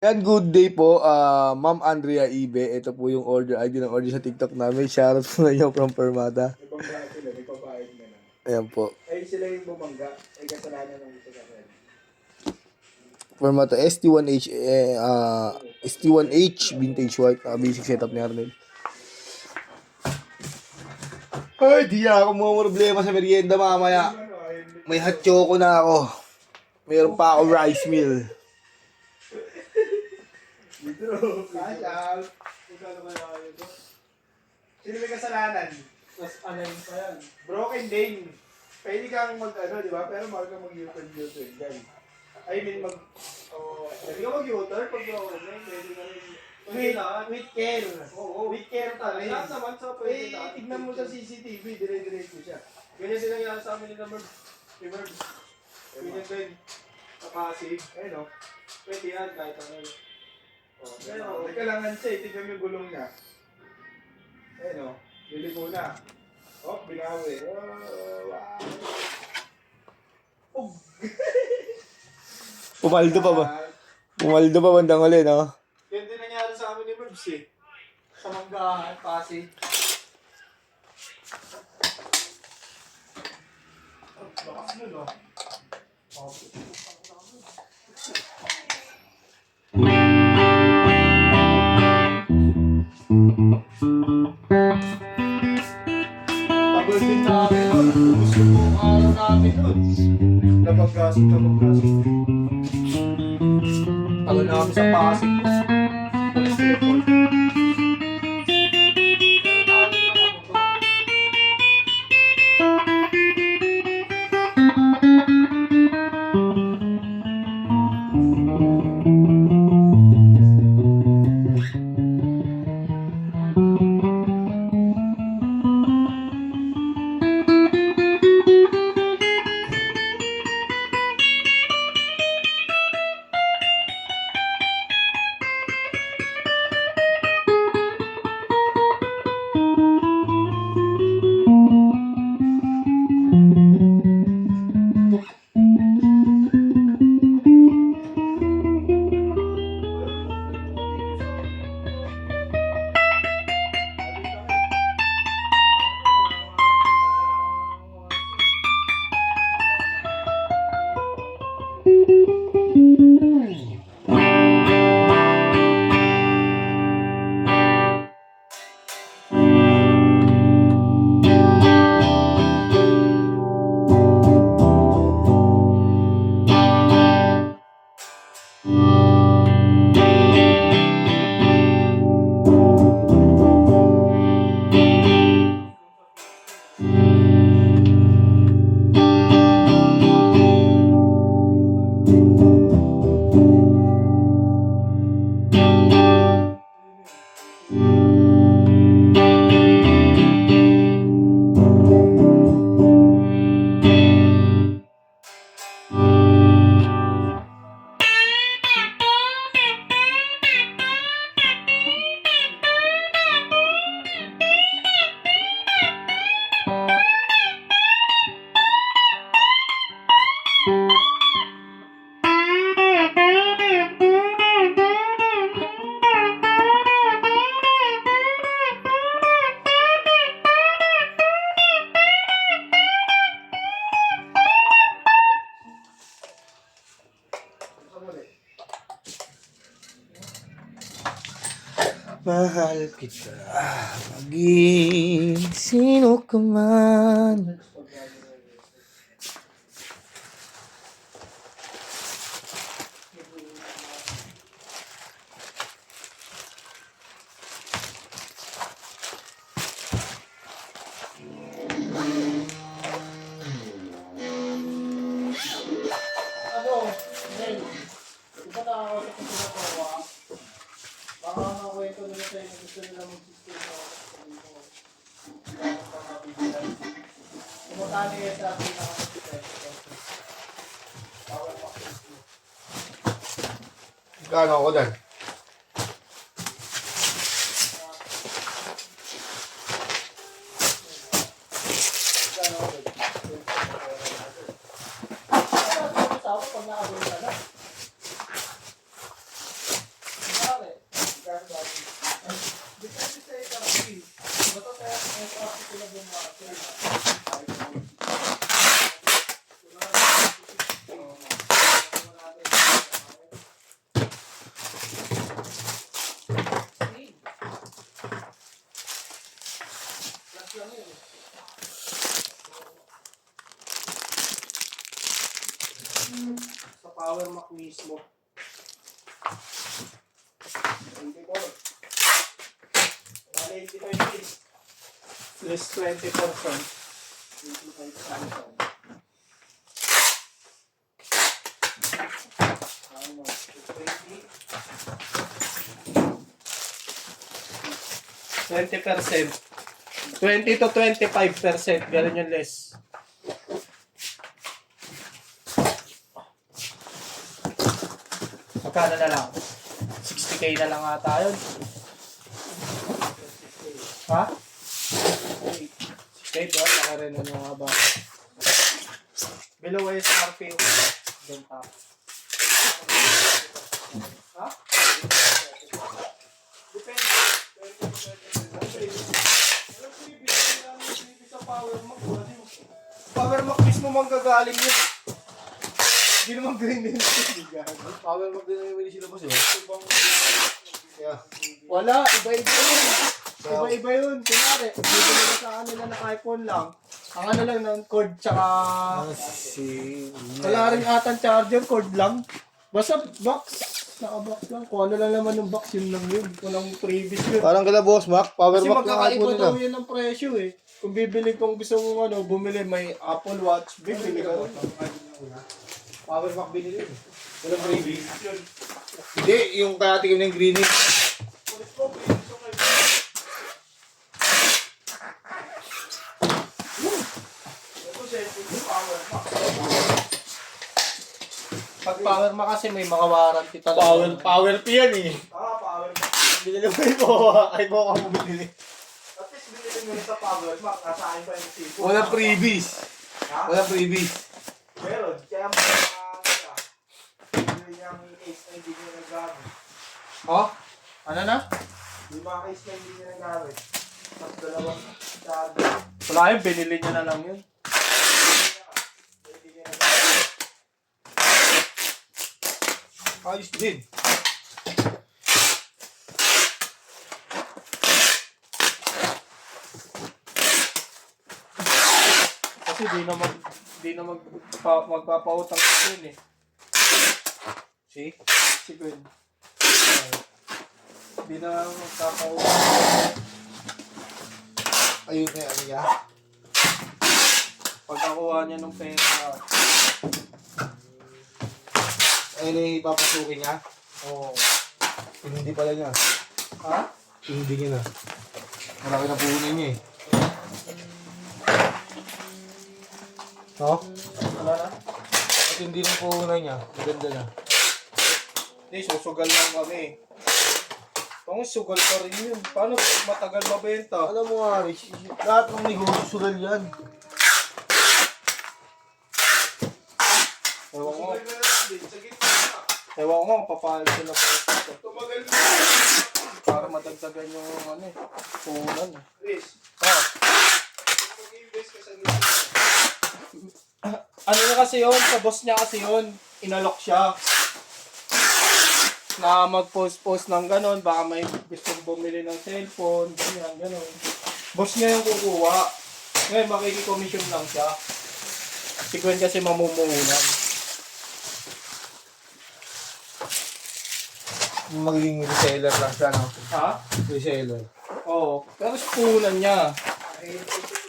Yan, good day po, Ma'am Andrea Ibe. Ito po yung order ID ng order sa TikTok namin. Shoutout po na inyo from Permata. Nagbabayad sila, nagbabayad na lang. Ayan po. Ay, sila yung bumangga. Ay, kasalanan ng isa sa akin. Permata ST1H, ST1H Vintage White. Basic setup ni Arnel. Ay, di na ako mga problema sa merienda mamaya. May hot choco na ako. Mayroon pa ako rice meal. Dito, Pasal. Kung ba naman ito? Sino may kasalanan? Mas anayin pa yan. Broken lane. Pwede kang di ba? Pero mahal kang mag-U-turn dyan. I mean, pwede kang mag-U-turn pag broken lane. Pwede ka rin. With care. Oo, with care talaga. Lahat naman sa pwede. Tignan mo sa CCTV, dire-diretso siya. Ganyan sila nga sa amin ni Merv. Ganyan din. Nakasig. Ayun o. Pwede yan kahit ano. Pero, kailangan siya. Tignan mo yung gulong niya. Ayun o. Liliko na. Oh, binawi. Wow. Pumaldo pa ba? Pumaldo pa bandang uli, no? Yan din nangyari sa amin ni Merbs eh. Sa Manggahan, Pasig. Bakas nun oh. Tagal din namin nun. Gusto ko ang araw namin nun. Napagkasok. Tagal namin sa Pasig. Mahal kita, maging sino ka man. Iba na ako sa pinagawa. Baka makwento nila sa inyo, gusto nila mag-system sa kumutani yan sa akin na Gano'n ako dyan? Power Mac mismo. 24. Bale, 85 days. Less 20%. 25,000. Ano, 20%. 20 to 25%. Ganun yung less. Magkano na lang? 60K na lang ata yun. Ha? 6K ba? Saka rin ano nga ba? Below SRP yung benta. Ha? Depende. Power Mac mismo manggagaling yun. Hindi naman green din. Power Mac din ang yung sila boss eh. Yeah. Wala, iba-iba yun. Iba-iba yun. Kunwari, bibili ka sa kanila ng iPhone lang. Ang ano lang ng cord tsaka... Wala rin atang charger, cord lang. Basta box. Naka-box lang. Kung ano lang naman yung box, yun lang yun. Walang previous yun. Parang kala boss Mac, Power Kasi Mac ng magkakaiba iPhone nila. daw yun ng presyo eh. Kung bibili kung gusto mong ano, bumili may Apple Watch, bibili ka rin. Power Mac binili yun. Walang freebies. Hindi, yung kaya tingin ng green eh. Pag Power Mac kasi may mga warranty talaga. Power P yan eh. Power Mac. Binili mo ito. Ay mo ka mo binili. At least binili mo sa Power Mac. Nasa akin pa yung tipo. Walang freebies. Ha? Walang freebies. Meron. Kaya mga hindi niyang case na hindi niya nagamit. Oh? Ano na? Yung mga case na hindi niya nagamit. Tapos dalawang charger. Wala yun, binili niya na lang yun. Hindi niya nagamit. Ayos din. Kasi di na magpapautang si Gwen eh. See? Si Gwen. Di na magpapautang. Ayun na ano niya. Pagkakuha niya ng pera. Ayun na yung ipapasukin niya. Oo. Hindi pala niya. Ha? Hindi niya na. Malaki na puhunan niya eh. No? Wala na? At hindi ng puhunan niya. Maganda na. Hindi, susugal lang kami. Kung sugal pa rin yun, paano matagal mabenta? Alam mo nga, Rich, lahat ng negosyo sugal yan. Ewan ko, Tumagal na lang din. Sa gitna na. ewan ko, papayag sila pa ito. Tumagal na. Para madagdagan yung ano eh, puhunan eh. Chris, Ah, mag-invest ka sa gitna. ano na kasi yun, sa boss niya kasi yun, inalok siya. Na mag-post-post ng ganon, baka may gustong bumili ng cellphone, ganyan, ganon. Boss niya yung kukuha. Ngayon, makikikomission lang siya. Si Gwen kasi mamumuhunan. Magiging reseller lang siya, no? Ha? Reseller. Oo. Pero sa puhunan niya. Ay, ito